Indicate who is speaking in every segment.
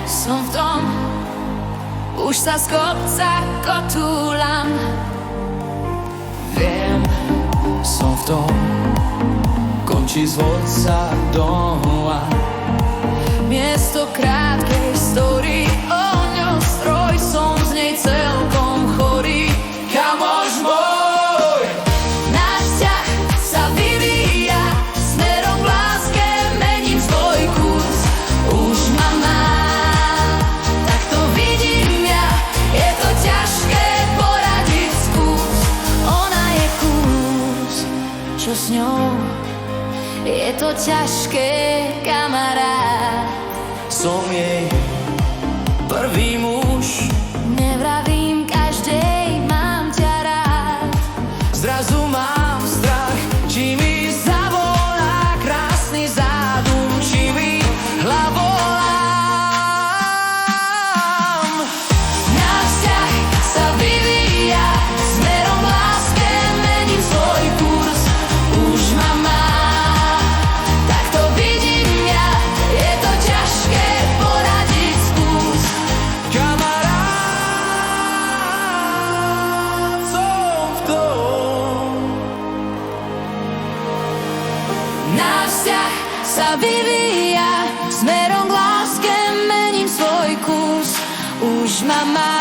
Speaker 1: som v tom, už sa z kopca kotúlam.
Speaker 2: Viem, som v tom, končí zvod sa dola.
Speaker 1: Miesto krátkej story, ohňostroj, som z nej celkom chorý.
Speaker 2: Kamoš môj,
Speaker 1: Náš vzťah sa vyvíja, smerom k láske mením svoj kurz. Už ma má, tak to vidím ja, je to ťažké poradiť skús. Ona je kurz, čo s ňou, je to ťažké, kamarát.
Speaker 2: som jej prvý muž.
Speaker 1: Nevravím každej, mám ťa rád.
Speaker 2: Zrazu mám strach, či mi zavolá krásny zádum, či mi hlavolám.
Speaker 1: Náš vzťah sa vyvíja, smerom k láske mením svoj kurz. Už ma má, tak to vidím ja, je to ťažké poradiť skús.
Speaker 2: Kamarát, som v tom.
Speaker 1: Náš vzťah sa vyvíja, smerom k láske mením svoj kurz. Už ma má,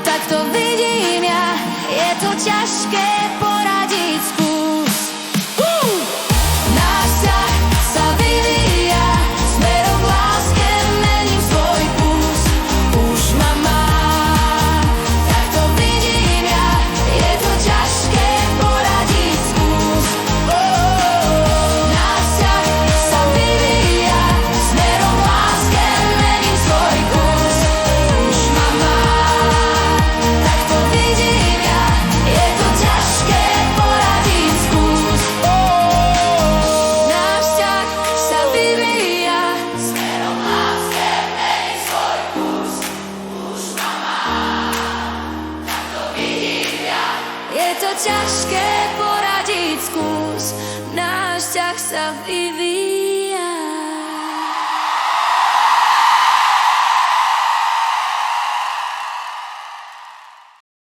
Speaker 1: tak to vidím ja, je to ťažké poradiť skús. Náš vzťah sa vyvíja, smerom k láske mením svoj kurz. Už ma má, tak to vidím ja, je to ťažké poradiť skús. Náš vzťah sa vyvíja, smerom k láske mením svoj kurz. Už ma má, tak to vidím ja, je to ťažké poradiť skús. Náš vzťah sa vyvíja, smerom k láske mením svoj kurz. Už ma má, tak to vidím ja, je to ťažké poradiť skús. Náš vzťah sa vyvíja.